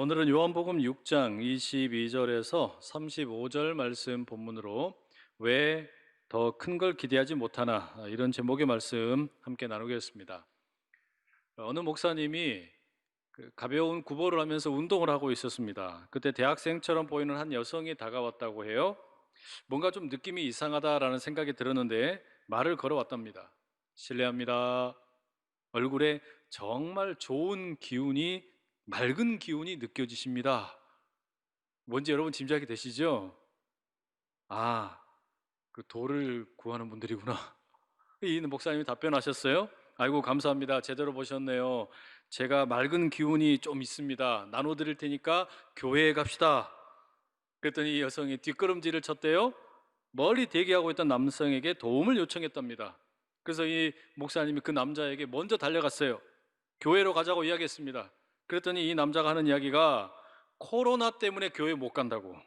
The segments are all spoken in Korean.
오늘은 요한복음 6장 22절에서 35절 말씀 본문으로 왜 더 큰 걸 기대하지 못하나, 이런 제목의 말씀 함께 나누겠습니다. 어느 목사님이 가벼운 구보를 하면서 운동을 하고 있었습니다. 그때 대학생처럼 보이는 한 여성이 다가왔다고 해요. 뭔가 좀 느낌이 이상하다라는 생각이 들었는데 말을 걸어왔답니다. 실례합니다. 얼굴에 정말 좋은 기운이, 맑은 기운이 느껴지십니다. 뭔지 여러분 짐작이 되시죠? 아, 그 돌을 구하는 분들이구나. 이 목사님이 답변하셨어요. 아이고, 감사합니다. 제대로 보셨네요. 제가 맑은 기운이 좀 있습니다. 나눠드릴 테니까 교회에 갑시다. 그랬더니 이 여성이 뒷걸음질을 쳤대요. 멀리 대기하고 있던 남성에게 도움을 요청했답니다. 그래서 이 목사님이 그 남자에게 먼저 달려갔어요. 교회로 가자고 이야기했습니다. 그랬더니 이 남자가 하는 이야기가 코로나 때문에 교회 못 간다고.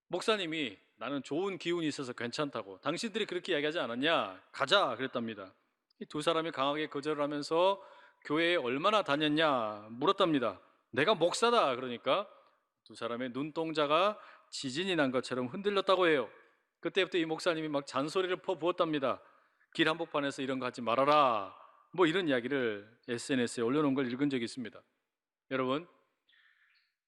목사님이 나는 좋은 기운이 있어서 괜찮다고. 당신들이 그렇게 이야기하지 않았냐? 가자 그랬답니다. 이 두 사람이 강하게 거절을 하면서 교회에 얼마나 다녔냐 물었답니다. 내가 목사다 그러니까 두 사람의 눈동자가 지진이 난 것처럼 흔들렸다고 해요. 그때부터 이 목사님이 막 잔소리를 퍼부었답니다. 길 한복판에서 이런 거 하지 말아라, 뭐 이런 이야기를 SNS에 올려놓은 걸 읽은 적이 있습니다. 여러분,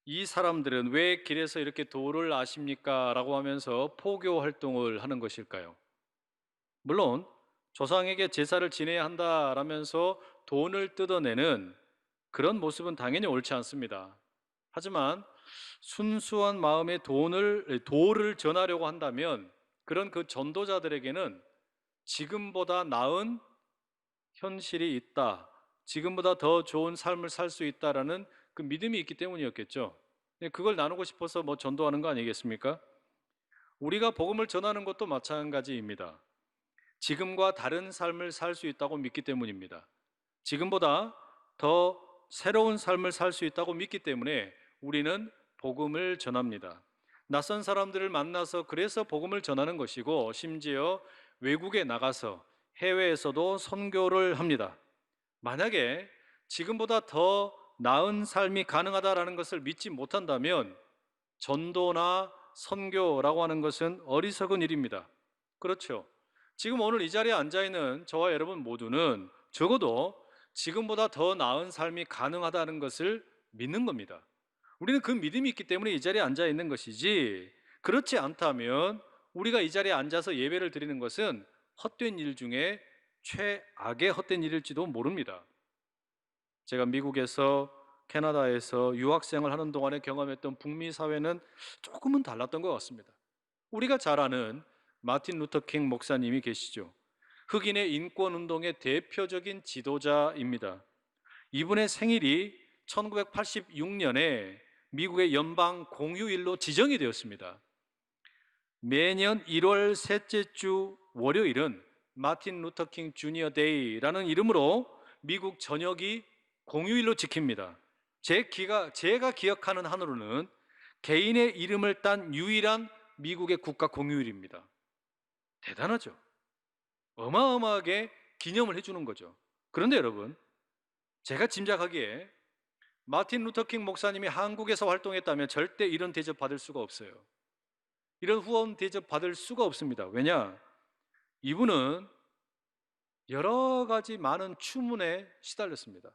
이 사람들은 왜 길에서 이렇게 도를 아십니까? 라고 하면서 포교 활동을 하는 것일까요? 물론 조상에게 제사를 지내야 한다라면서 돈을 뜯어내는 그런 모습은 당연히 옳지 않습니다. 하지만 순수한 마음의 도를 전하려고 한다면 그런 그 전도자들에게는 지금보다 나은 현실이 있다, 지금보다 더 좋은 삶을 살 수 있다라는 그 믿음이 있기 때문이었겠죠. 그걸 나누고 싶어서 뭐 전도하는 거 아니겠습니까? 우리가 복음을 전하는 것도 마찬가지입니다. 지금과 다른 삶을 살 수 있다고 믿기 때문입니다. 지금보다 더 새로운 삶을 살 수 있다고 믿기 때문에 우리는 복음을 전합니다. 낯선 사람들을 만나서 그래서 복음을 전하는 것이고, 심지어 외국에 나가서 해외에서도 선교를 합니다. 만약에 지금보다 더 나은 삶이 가능하다라는 것을 믿지 못한다면 전도나 선교라고 하는 것은 어리석은 일입니다. 그렇죠? 지금 오늘 이 자리에 앉아 있는 저와 여러분 모두는 적어도 지금보다 더 나은 삶이 가능하다는 것을 믿는 겁니다. 우리는 그 믿음이 있기 때문에 이 자리에 앉아 있는 것이지, 그렇지 않다면 우리가 이 자리에 앉아서 예배를 드리는 것은 헛된 일 중에 최악의 헛된 일일지도 모릅니다. 제가 미국에서, 캐나다에서 유학생을 하는 동안에 경험했던 북미 사회는 조금은 달랐던 것 같습니다. 우리가 잘 아는 마틴 루터 킹 목사님이 계시죠. 흑인의 인권 운동의 대표적인 지도자입니다. 이분의 생일이 1986년에 미국의 연방 공휴일로 지정이 되었습니다. 매년 1월 셋째 주 월요일은 마틴 루터 킹 주니어 데이라는 이름으로 미국 전역이 공휴일로 지킵니다. 제가 기억하는 한으로는 개인의 이름을 딴 유일한 미국의 국가 공휴일입니다. 대단하죠? 어마어마하게 기념을 해주는 거죠. 그런데 여러분, 제가 짐작하기에 마틴 루터 킹 목사님이 한국에서 활동했다면 절대 이런 대접 받을 수가 없어요. 이런 후원 대접 받을 수가 없습니다. 왜냐? 이분은 여러 가지 많은 추문에 시달렸습니다.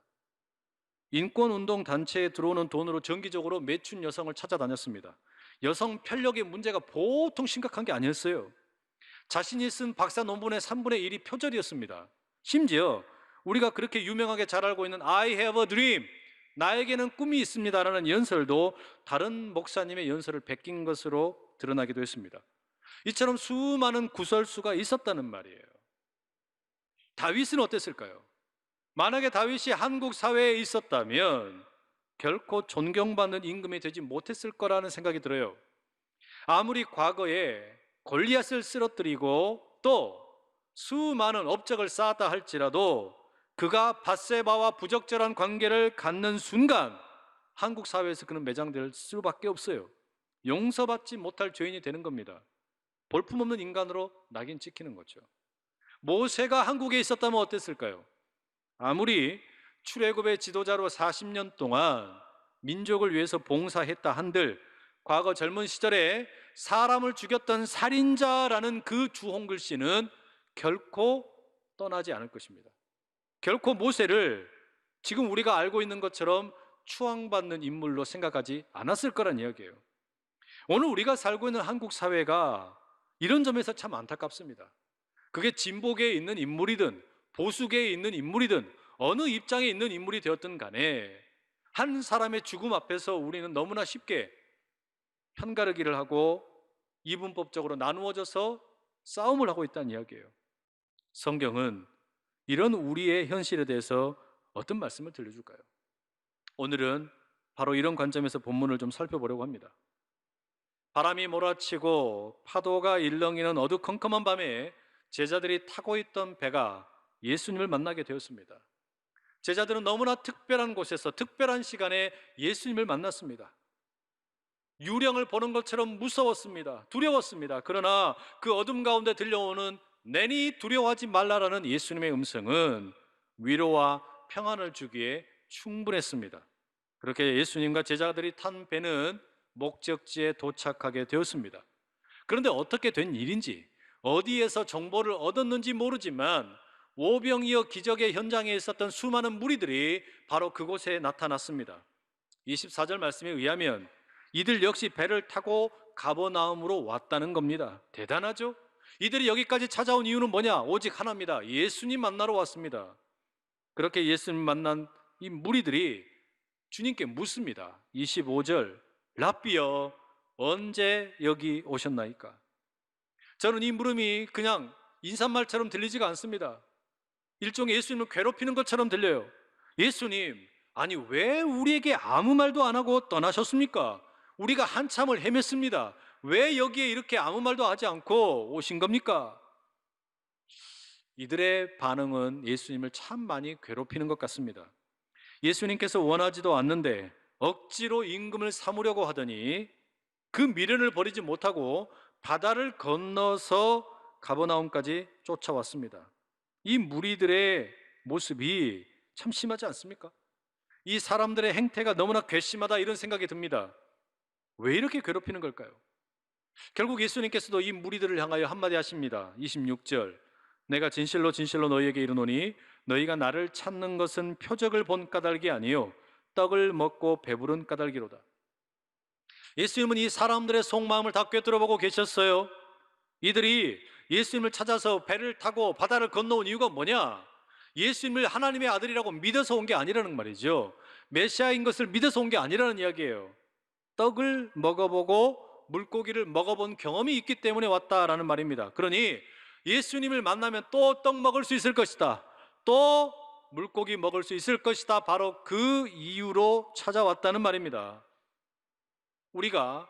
인권운동 단체에 들어오는 돈으로 정기적으로 매춘 여성을 찾아다녔습니다. 여성 편력의 문제가 보통 심각한 게 아니었어요. 자신이 쓴 박사 논문의 3분의 1이 표절이었습니다. 심지어 우리가 그렇게 유명하게 잘 알고 있는 I have a dream, 나에게는 꿈이 있습니다라는 연설도 다른 목사님의 연설을 베낀 것으로 드러나기도 했습니다. 이처럼 수많은 구설수가 있었다는 말이에요. 다윗은 어땠을까요? 만약에 다윗이 한국 사회에 있었다면 결코 존경받는 임금이 되지 못했을 거라는 생각이 들어요. 아무리 과거에 골리앗을 쓰러뜨리고 또 수많은 업적을 쌓았다 할지라도 그가 밧세바와 부적절한 관계를 갖는 순간 한국 사회에서 그는 매장될 수밖에 없어요. 용서받지 못할 죄인이 되는 겁니다. 볼품없는 인간으로 낙인 찍히는 거죠. 모세가 한국에 있었다면 어땠을까요? 아무리 출애굽의 지도자로 40년 동안 민족을 위해서 봉사했다 한들 과거 젊은 시절에 사람을 죽였던 살인자라는 그 주홍글 씨는 결코 떠나지 않을 것입니다. 결코 모세를 지금 우리가 알고 있는 것처럼 추앙받는 인물로 생각하지 않았을 거란 이야기예요. 오늘 우리가 살고 있는 한국 사회가 이런 점에서 참 안타깝습니다. 그게 진보계에 있는 인물이든 보수계에 있는 인물이든 어느 입장에 있는 인물이 되었든 간에 한 사람의 죽음 앞에서 우리는 너무나 쉽게 편가르기를 하고 이분법적으로 나누어져서 싸움을 하고 있다는 이야기예요. 성경은 이런 우리의 현실에 대해서 어떤 말씀을 들려줄까요? 오늘은 바로 이런 관점에서 본문을 좀 살펴보려고 합니다. 바람이 몰아치고 파도가 일렁이는 어두컴컴한 밤에 제자들이 타고 있던 배가 예수님을 만나게 되었습니다. 제자들은 너무나 특별한 곳에서 특별한 시간에 예수님을 만났습니다. 유령을 보는 것처럼 무서웠습니다. 두려웠습니다. 그러나 그 어둠 가운데 들려오는 내니 두려워하지 말라라는 예수님의 음성은 위로와 평안을 주기에 충분했습니다. 그렇게 예수님과 제자들이 탄 배는 목적지에 도착하게 되었습니다. 그런데 어떻게 된 일인지, 어디에서 정보를 얻었는지 모르지만 오병이어 기적의 현장에 있었던 수많은 무리들이 바로 그곳에 나타났습니다. 24절 말씀에 의하면 이들 역시 배를 타고 가버나움으로 왔다는 겁니다. 대단하죠? 이들이 여기까지 찾아온 이유는 뭐냐? 오직 하나입니다. 예수님 만나러 왔습니다. 그렇게 예수님 만난 이 무리들이 주님께 묻습니다. 25절, 랍비여, 언제 여기 오셨나이까? 저는 이 물음이 그냥 인사말처럼 들리지가 않습니다. 일종의 예수님을 괴롭히는 것처럼 들려요. 예수님, 아니 왜 우리에게 아무 말도 안 하고 떠나셨습니까? 우리가 한참을 헤맸습니다. 왜 여기에 이렇게 아무 말도 하지 않고 오신 겁니까? 이들의 반응은 예수님을 참 많이 괴롭히는 것 같습니다. 예수님께서 원하지도 않는데 억지로 임금을 삼으려고 하더니 그 미련을 버리지 못하고 바다를 건너서 가버나움까지 쫓아왔습니다. 이 무리들의 모습이 참 심하지 않습니까? 이 사람들의 행태가 너무나 괘씸하다 이런 생각이 듭니다. 왜 이렇게 괴롭히는 걸까요? 결국 예수님께서도 이 무리들을 향하여 한마디 하십니다. 26절, 내가 진실로 진실로 너희에게 이르노니 너희가 나를 찾는 것은 표적을 본 까닭이 아니요 떡을 먹고 배부른 까닭이로다. 예수님은 이 사람들의 속마음을 다 꿰뚫어보고 계셨어요. 이들이 예수님을 찾아서 배를 타고 바다를 건너온 이유가 뭐냐? 예수님을 하나님의 아들이라고 믿어서 온 게 아니라는 말이죠. 메시아인 것을 믿어서 온 게 아니라는 이야기예요. 떡을 먹어보고 물고기를 먹어본 경험이 있기 때문에 왔다라는 말입니다. 그러니 예수님을 만나면 또 떡 먹을 수 있을 것이다, 또 물고기 먹을 수 있을 것이다, 바로 그 이유로 찾아왔다는 말입니다. 우리가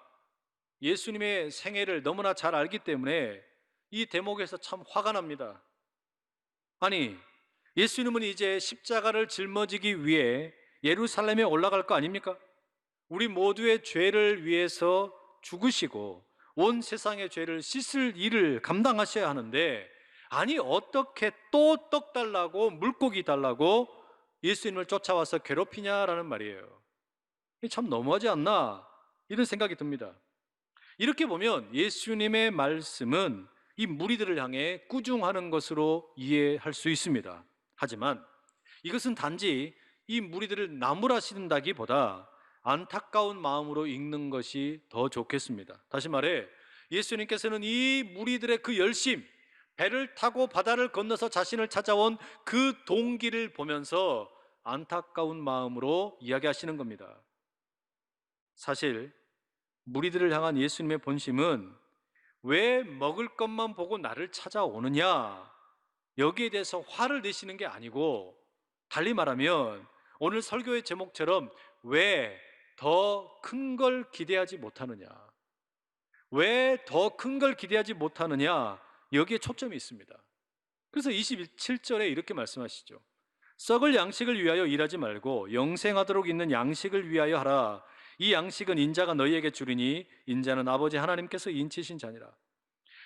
예수님의 생애를 너무나 잘 알기 때문에 이 대목에서 참 화가 납니다. 아니, 예수님은 이제 십자가를 짊어지기 위해 예루살렘에 올라갈 거 아닙니까? 우리 모두의 죄를 위해서 죽으시고 온 세상의 죄를 씻을 일을 감당하셔야 하는데, 아니 어떻게 또 떡 달라고 물고기 달라고 예수님을 쫓아와서 괴롭히냐라는 말이에요. 참 너무하지 않나 이런 생각이 듭니다. 이렇게 보면 예수님의 말씀은 이 무리들을 향해 꾸중하는 것으로 이해할 수 있습니다. 하지만 이것은 단지 이 무리들을 나무라신다기보다 안타까운 마음으로 읽는 것이 더 좋겠습니다. 다시 말해, 예수님께서는 이 무리들의 그 열심, 배를 타고 바다를 건너서 자신을 찾아온 그 동기를 보면서 안타까운 마음으로 이야기하시는 겁니다. 사실 무리들을 향한 예수님의 본심은 왜 먹을 것만 보고 나를 찾아오느냐, 여기에 대해서 화를 내시는 게 아니고, 달리 말하면 오늘 설교의 제목처럼 왜 더 큰 걸 기대하지 못하느냐, 왜 더 큰 걸 기대하지 못하느냐, 여기에 초점이 있습니다. 그래서 27절에 이렇게 말씀하시죠. 썩을 양식을 위하여 일하지 말고 영생하도록 있는 양식을 위하여 하라. 이 양식은 인자가 너희에게 주리니 인자는 아버지 하나님께서 인치신 자니라.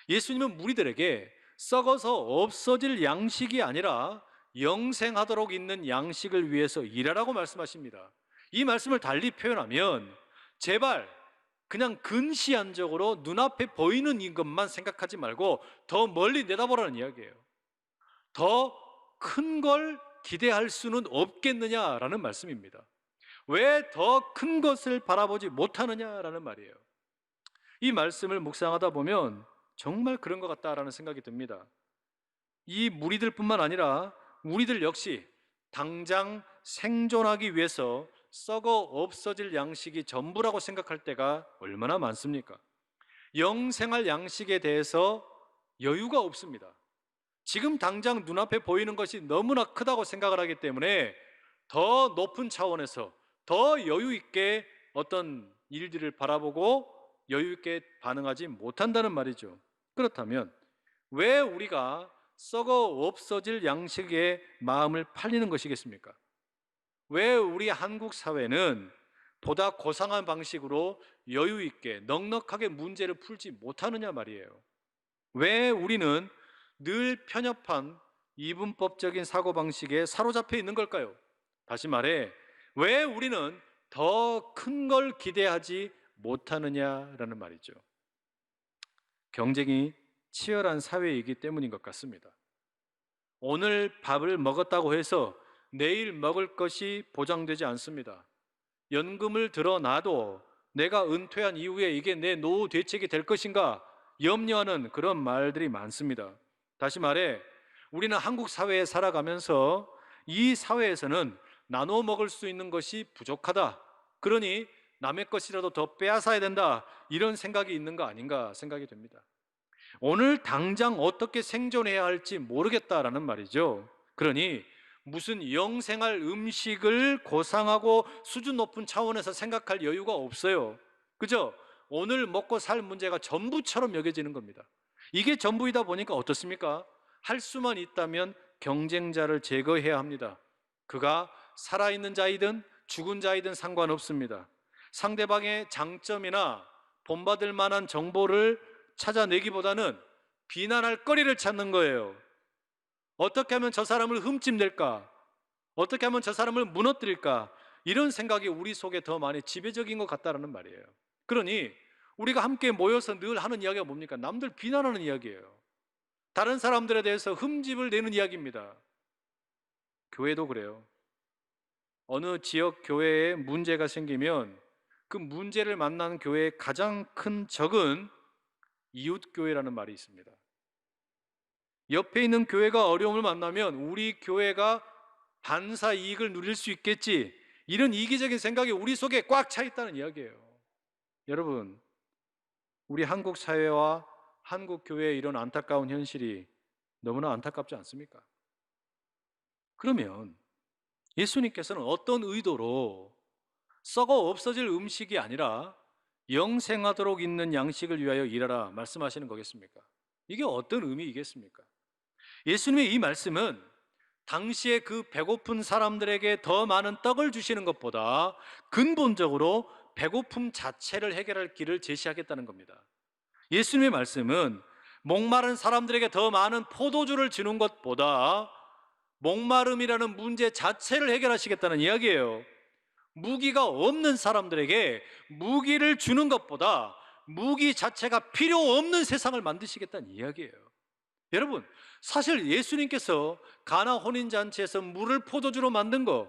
예수님은 무리들에게 썩어서 없어질 양식이 아니라 영생하도록 있는 양식을 위해서 일하라고 말씀하십니다. 이 말씀을 달리 표현하면 제발 그냥 근시안적으로 눈앞에 보이는 것만 생각하지 말고 더 멀리 내다보라는 이야기예요. 더 큰 걸 기대할 수는 없겠느냐라는 말씀입니다. 왜 더 큰 것을 바라보지 못하느냐라는 말이에요. 이 말씀을 묵상하다 보면 정말 그런 것 같다라는 생각이 듭니다. 이 무리들뿐만 아니라 우리들 역시 당장 생존하기 위해서 썩어 없어질 양식이 전부라고 생각할 때가 얼마나 많습니까? 영생할 양식에 대해서 여유가 없습니다. 지금 당장 눈앞에 보이는 것이 너무나 크다고 생각을 하기 때문에 더 높은 차원에서 더 여유 있게 어떤 일들을 바라보고 여유 있게 반응하지 못한다는 말이죠. 그렇다면 왜 우리가 썩어 없어질 양식에 마음을 팔리는 것이겠습니까? 왜 우리 한국 사회는 보다 고상한 방식으로 여유 있게 넉넉하게 문제를 풀지 못하느냐 말이에요. 왜 우리는 늘 편협한 이분법적인 사고방식에 사로잡혀 있는 걸까요? 다시 말해, 왜 우리는 더 큰 걸 기대하지 못하느냐라는 말이죠. 경쟁이 치열한 사회이기 때문인 것 같습니다. 오늘 밥을 먹었다고 해서 내일 먹을 것이 보장되지 않습니다. 연금을 들어놔도 내가 은퇴한 이후에 이게 내 노후 대책이 될 것인가 염려하는 그런 말들이 많습니다. 다시 말해, 우리는 한국 사회에 살아가면서 이 사회에서는 나눠 먹을 수 있는 것이 부족하다. 그러니 남의 것이라도 더 빼앗아야 된다. 이런 생각이 있는 거 아닌가 생각이 됩니다. 오늘 당장 어떻게 생존해야 할지 모르겠다라는 말이죠. 그러니 무슨 영생할 음식을 고상하고 수준 높은 차원에서 생각할 여유가 없어요. 그죠? 오늘 먹고 살 문제가 전부처럼 여겨지는 겁니다. 이게 전부이다 보니까 어떻습니까? 할 수만 있다면 경쟁자를 제거해야 합니다. 그가 살아있는 자이든 죽은 자이든 상관없습니다. 상대방의 장점이나 본받을 만한 정보를 찾아내기보다는 비난할 거리를 찾는 거예요. 어떻게 하면 저 사람을 흠집낼까? 어떻게 하면 저 사람을 무너뜨릴까? 이런 생각이 우리 속에 더 많이 지배적인 것 같다는 말이에요. 그러니 우리가 함께 모여서 늘 하는 이야기가 뭡니까? 남들 비난하는 이야기예요. 다른 사람들에 대해서 흠집을 내는 이야기입니다. 교회도 그래요. 어느 지역 교회에 문제가 생기면 그 문제를 만난 교회의 가장 큰 적은 이웃교회라는 말이 있습니다. 옆에 있는 교회가 어려움을 만나면 우리 교회가 반사 이익을 누릴 수 있겠지, 이런 이기적인 생각이 우리 속에 꽉 차 있다는 이야기예요. 여러분, 우리 한국 사회와 한국 교회의 이런 안타까운 현실이 너무나 안타깝지 않습니까? 그러면 예수님께서는 어떤 의도로 썩어 없어질 음식이 아니라 영생하도록 있는 양식을 위하여 일하라 말씀하시는 거겠습니까? 이게 어떤 의미이겠습니까? 예수님의 이 말씀은 당시에 그 배고픈 사람들에게 더 많은 떡을 주시는 것보다 근본적으로 배고픔 자체를 해결할 길을 제시하겠다는 겁니다. 예수님의 말씀은 목마른 사람들에게 더 많은 포도주를 주는 것보다 목마름이라는 문제 자체를 해결하시겠다는 이야기예요. 무기가 없는 사람들에게 무기를 주는 것보다 무기 자체가 필요 없는 세상을 만드시겠다는 이야기예요. 여러분, 사실 예수님께서 가나 혼인잔치에서 물을 포도주로 만든 거,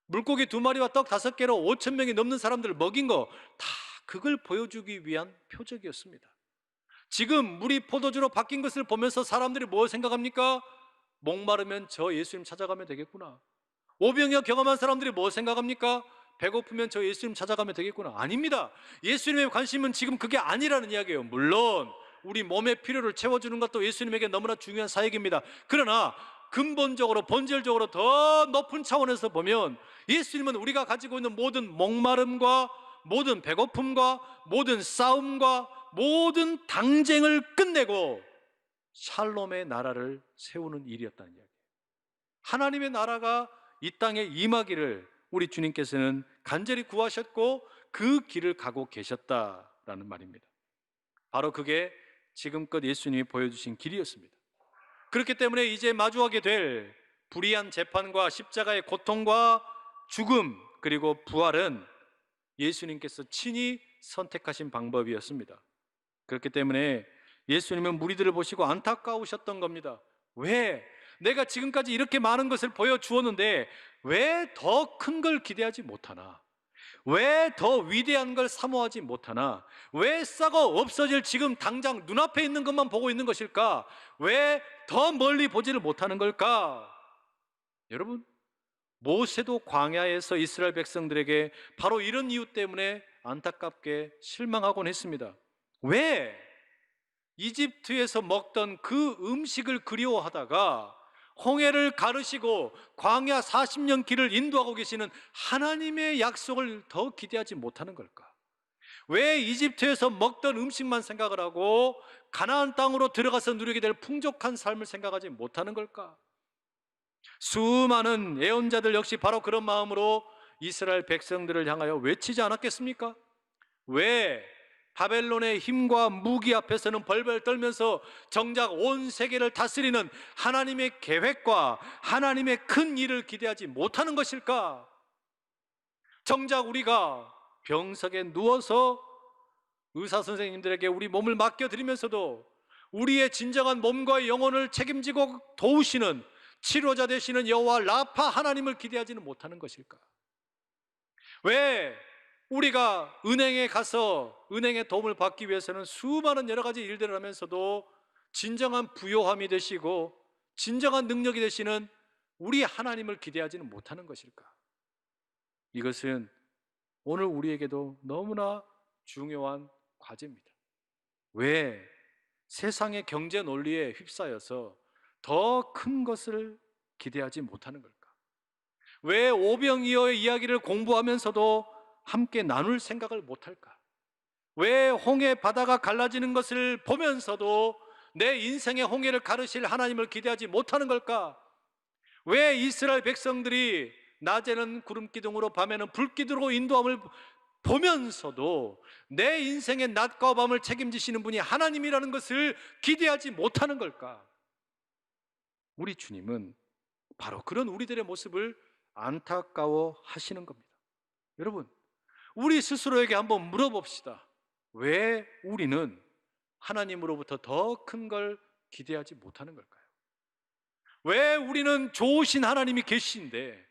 물고기 2마리와 떡 5개로 5,000명이 넘는 사람들을 먹인 거, 다 그걸 보여주기 위한 표적이었습니다. 지금 물이 포도주로 바뀐 것을 보면서 사람들이 뭐 생각합니까? 목마르면 저 예수님 찾아가면 되겠구나. 오병이어 경험한 사람들이 뭐 생각합니까? 배고프면 저 예수님 찾아가면 되겠구나. 아닙니다. 예수님의 관심은 지금 그게 아니라는 이야기예요. 물론 우리 몸의 필요를 채워주는 것도 예수님에게 너무나 중요한 사역입니다. 그러나 근본적으로 본질적으로 더 높은 차원에서 보면 예수님은 우리가 가지고 있는 모든 목마름과 모든 배고픔과 모든 싸움과 모든 당쟁을 끝내고 샬롬의 나라를 세우는 일이었다는 이야기예요. 하나님의 나라가 이 땅에 임하기를 우리 주님께서는 간절히 구하셨고 그 길을 가고 계셨다라는 말입니다. 바로 그게 지금껏 예수님이 보여주신 길이었습니다. 그렇기 때문에 이제 마주하게 될 불의한 재판과 십자가의 고통과 죽음, 그리고 부활은 예수님께서 친히 선택하신 방법이었습니다. 그렇기 때문에 예수님은 무리들을 보시고 안타까우셨던 겁니다. 왜? 내가 지금까지 이렇게 많은 것을 보여주었는데 왜 더 큰 걸 기대하지 못하나? 왜 더 위대한 걸 사모하지 못하나? 왜 썩어 없어질 지금 당장 눈앞에 있는 것만 보고 있는 것일까? 왜 더 멀리 보지를 못하는 걸까? 여러분, 모세도 광야에서 이스라엘 백성들에게 바로 이런 이유 때문에 안타깝게 실망하곤 했습니다. 왜? 이집트에서 먹던 그 음식을 그리워하다가 홍해를 가르시고 광야 40년 길을 인도하고 계시는 하나님의 약속을 더 기대하지 못하는 걸까? 왜 이집트에서 먹던 음식만 생각을 하고 가나안 땅으로 들어가서 누리게 될 풍족한 삶을 생각하지 못하는 걸까? 수많은 예언자들 역시 바로 그런 마음으로 이스라엘 백성들을 향하여 외치지 않았겠습니까? 왜 바벨론의 힘과 무기 앞에서는 벌벌 떨면서 정작 온 세계를 다스리는 하나님의 계획과 하나님의 큰 일을 기대하지 못하는 것일까? 정작 우리가 병석에 누워서 의사 선생님들에게 우리 몸을 맡겨드리면서도 우리의 진정한 몸과 영혼을 책임지고 도우시는 치료자 되시는 여호와 라파 하나님을 기대하지는 못하는 것일까? 왜 우리가 은행에 가서 은행의 도움을 받기 위해서는 수많은 여러 가지 일들을 하면서도 진정한 부요함이 되시고 진정한 능력이 되시는 우리 하나님을 기대하지는 못하는 것일까? 이것은 오늘 우리에게도 너무나 중요한 과제입니다. 왜 세상의 경제 논리에 휩싸여서 더 큰 것을 기대하지 못하는 걸까? 왜 오병이어의 이야기를 공부하면서도 함께 나눌 생각을 못할까? 왜 홍해 바다가 갈라지는 것을 보면서도 내 인생의 홍해를 가르실 하나님을 기대하지 못하는 걸까? 왜 이스라엘 백성들이 낮에는 구름 기둥으로 밤에는 불 기둥으로 인도함을 보면서도 내 인생의 낮과 밤을 책임지시는 분이 하나님이라는 것을 기대하지 못하는 걸까? 우리 주님은 바로 그런 우리들의 모습을 안타까워 하시는 겁니다. 여러분, 우리 스스로에게 한번 물어봅시다. 왜 우리는 하나님으로부터 더 큰 걸 기대하지 못하는 걸까요? 왜 우리는 좋으신 하나님이 계신데,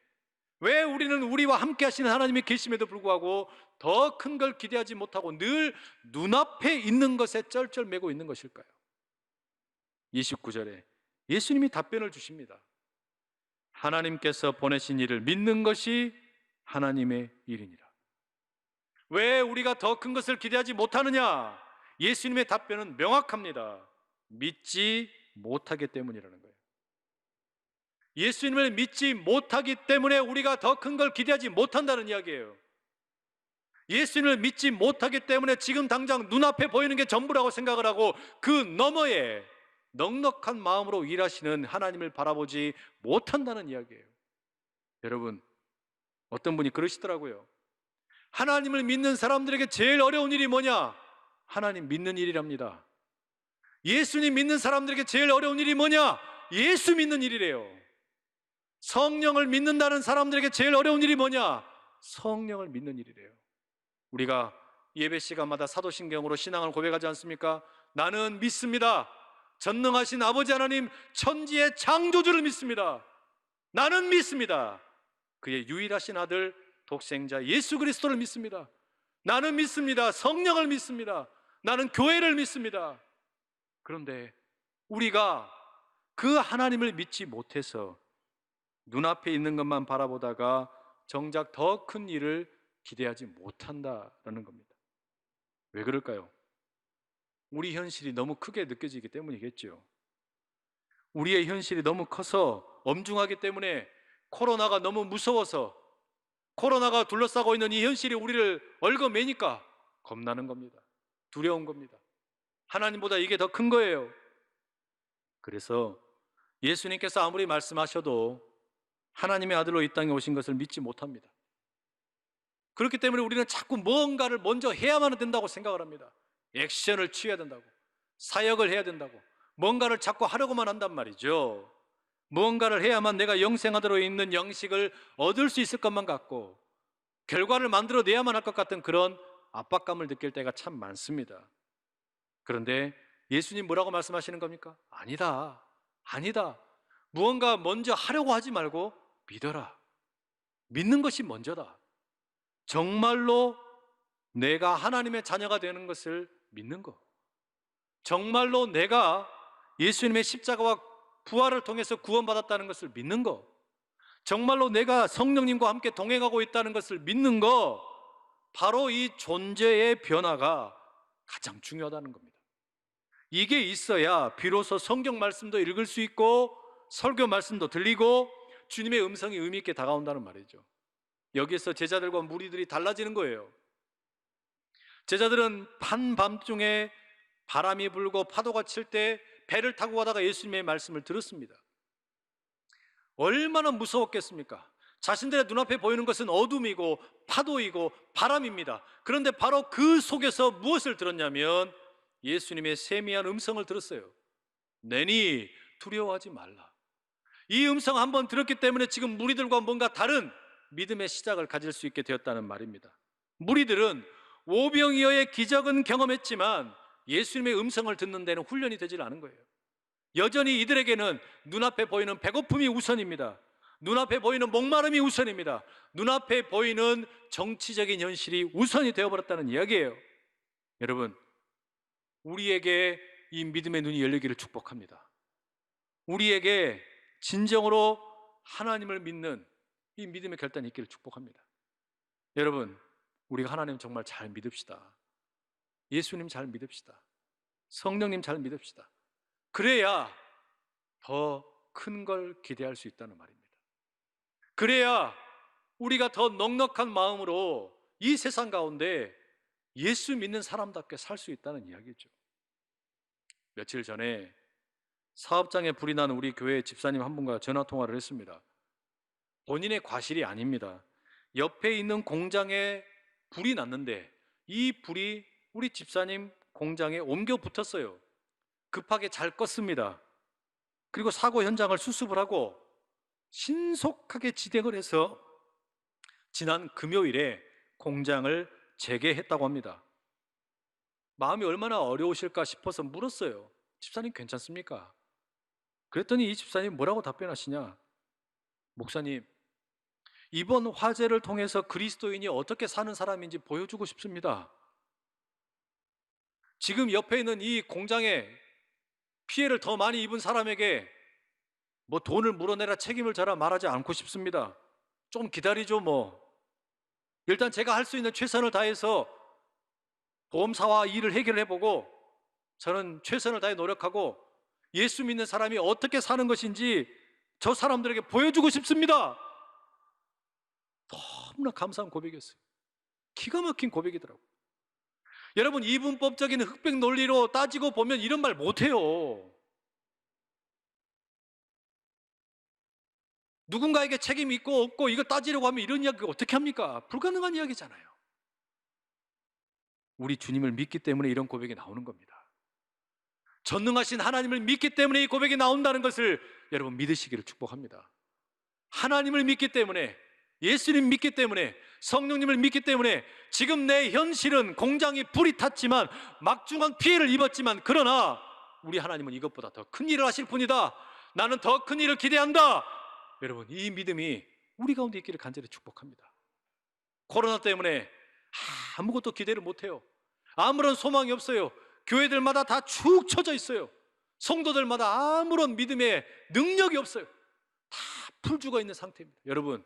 왜 우리는 우리와 함께 하시는 하나님이 계심에도 불구하고 더 큰 걸 기대하지 못하고 늘 눈앞에 있는 것에 쩔쩔매고 있는 것일까요? 29절에 예수님이 답변을 주십니다. 하나님께서 보내신 일을 믿는 것이 하나님의 일이니라. 왜 우리가 더 큰 것을 기대하지 못하느냐? 예수님의 답변은 명확합니다. 믿지 못하기 때문이라는 거예요. 예수님을 믿지 못하기 때문에 우리가 더 큰 걸 기대하지 못한다는 이야기예요. 예수님을 믿지 못하기 때문에 지금 당장 눈앞에 보이는 게 전부라고 생각을 하고 그 너머에 넉넉한 마음으로 일하시는 하나님을 바라보지 못한다는 이야기예요. 여러분, 어떤 분이 그러시더라고요. 하나님을 믿는 사람들에게 제일 어려운 일이 뭐냐? 하나님 믿는 일이랍니다. 예수님 믿는 사람들에게 제일 어려운 일이 뭐냐? 예수 믿는 일이래요. 성령을 믿는다는 사람들에게 제일 어려운 일이 뭐냐? 성령을 믿는 일이래요. 우리가 예배 시간마다 사도신경으로 신앙을 고백하지 않습니까? 나는 믿습니다. 전능하신 아버지 하나님 천지의 창조주를 믿습니다. 나는 믿습니다. 그의 유일하신 아들 독생자 예수 그리스도를 믿습니다. 나는 믿습니다. 성령을 믿습니다. 나는 교회를 믿습니다. 그런데 우리가 그 하나님을 믿지 못해서 눈앞에 있는 것만 바라보다가 정작 더 큰 일을 기대하지 못한다라는 겁니다. 왜 그럴까요? 우리 현실이 너무 크게 느껴지기 때문이겠죠. 우리의 현실이 너무 커서 엄중하기 때문에 코로나가 너무 무서워서 코로나가 둘러싸고 있는 이 현실이 우리를 얽어매니까 겁나는 겁니다. 두려운 겁니다. 하나님보다 이게 더 큰 거예요. 그래서 예수님께서 아무리 말씀하셔도 하나님의 아들로 이 땅에 오신 것을 믿지 못합니다. 그렇기 때문에 우리는 자꾸 뭔가를 먼저 해야만 된다고 생각을 합니다. 액션을 취해야 된다고, 사역을 해야 된다고, 뭔가를 자꾸 하려고만 한단 말이죠. 무언가를 해야만 내가 영생하도록 있는 영식을 얻을 수 있을 것만 같고 결과를 만들어내야만 할 것 같은 그런 압박감을 느낄 때가 참 많습니다. 그런데 예수님 뭐라고 말씀하시는 겁니까? 아니다. 아니다. 무언가 먼저 하려고 하지 말고 믿어라. 믿는 것이 먼저다. 정말로 내가 하나님의 자녀가 되는 것을 믿는 것. 정말로 내가 예수님의 십자가와 부활을 통해서 구원받았다는 것을 믿는 것. 정말로 내가 성령님과 함께 동행하고 있다는 것을 믿는 것. 바로 이 존재의 변화가 가장 중요하다는 겁니다. 이게 있어야 비로소 성경 말씀도 읽을 수 있고 설교 말씀도 들리고 주님의 음성이 의미 있게 다가온다는 말이죠. 여기에서 제자들과 무리들이 달라지는 거예요. 제자들은 한밤중에 바람이 불고 파도가 칠 때 배를 타고 가다가 예수님의 말씀을 들었습니다. 얼마나 무서웠겠습니까? 자신들의 눈앞에 보이는 것은 어둠이고 파도이고 바람입니다. 그런데 바로 그 속에서 무엇을 들었냐면 예수님의 세미한 음성을 들었어요. 내니 두려워하지 말라. 이 음성 한번 들었기 때문에 지금 무리들과 뭔가 다른 믿음의 시작을 가질 수 있게 되었다는 말입니다. 무리들은 오병이어의 기적은 경험했지만 예수님의 음성을 듣는 데는 훈련이 되질 않은 거예요. 여전히 이들에게는 눈앞에 보이는 배고픔이 우선입니다. 눈앞에 보이는 목마름이 우선입니다. 눈앞에 보이는 정치적인 현실이 우선이 되어버렸다는 이야기예요. 여러분, 우리에게 이 믿음의 눈이 열리기를 축복합니다. 우리에게 진정으로 하나님을 믿는 이 믿음의 결단이 있기를 축복합니다. 여러분, 우리가 하나님 정말 잘 믿읍시다. 예수님 잘 믿읍시다. 성령님 잘 믿읍시다. 그래야 더 큰 걸 기대할 수 있다는 말입니다. 그래야 우리가 더 넉넉한 마음으로 이 세상 가운데 예수 믿는 사람답게 살 수 있다는 이야기죠. 며칠 전에 사업장에 불이 난 우리 교회 집사님 한 분과 전화 통화를 했습니다. 본인의 과실이 아닙니다. 옆에 있는 공장에 불이 났는데 이 불이 우리 집사님 공장에 옮겨 붙었어요. 급하게 잘 껐습니다. 그리고 사고 현장을 수습을 하고 신속하게 진행을 해서 지난 금요일에 공장을 재개했다고 합니다. 마음이 얼마나 어려우실까 싶어서 물었어요. 집사님 괜찮습니까? 그랬더니 이 집사님 뭐라고 답변하시냐? 목사님, 이번 화재를 통해서 그리스도인이 어떻게 사는 사람인지 보여주고 싶습니다. 지금 옆에 있는 이 공장에 피해를 더 많이 입은 사람에게 뭐 돈을 물어내라 책임을 져라 말하지 않고 싶습니다. 좀 기다리죠 뭐. 일단 제가 할 수 있는 최선을 다해서 보험사와 일을 해결해보고 저는 최선을 다해 노력하고 예수 믿는 사람이 어떻게 사는 것인지 저 사람들에게 보여주고 싶습니다. 너무나 감사한 고백이었어요. 기가 막힌 고백이더라고요. 여러분, 이분법적인 흑백 논리로 따지고 보면 이런 말 못해요. 누군가에게 책임이 있고 없고 이거 따지려고 하면 이런 이야기가 어떻게 합니까? 불가능한 이야기잖아요. 우리 주님을 믿기 때문에 이런 고백이 나오는 겁니다. 전능하신 하나님을 믿기 때문에 이 고백이 나온다는 것을 여러분 믿으시기를 축복합니다. 하나님을 믿기 때문에, 예수님 믿기 때문에, 성령님을 믿기 때문에 지금 내 현실은 공장이 불이 탔지만 막중한 피해를 입었지만 그러나 우리 하나님은 이것보다 더 큰 일을 하실 분이다. 나는 더 큰 일을 기대한다. 여러분, 이 믿음이 우리 가운데 있기를 간절히 축복합니다. 코로나 때문에 아무것도 기대를 못해요. 아무런 소망이 없어요. 교회들마다 다 축 처져 있어요. 성도들마다 아무런 믿음의 능력이 없어요. 다 풀 죽어 있는 상태입니다. 여러분,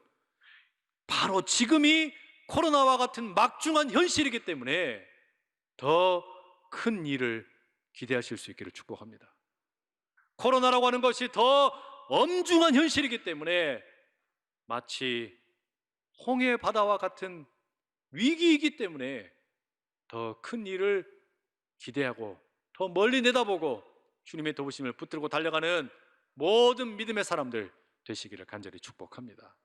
바로 지금이 코로나와 같은 막중한 현실이기 때문에 더 큰 일을 기대하실 수 있기를 축복합니다. 코로나라고 하는 것이 더 엄중한 현실이기 때문에 마치 홍해 바다와 같은 위기이기 때문에 더 큰 일을 기대하고 더 멀리 내다보고 주님의 도우심을 붙들고 달려가는 모든 믿음의 사람들 되시기를 간절히 축복합니다.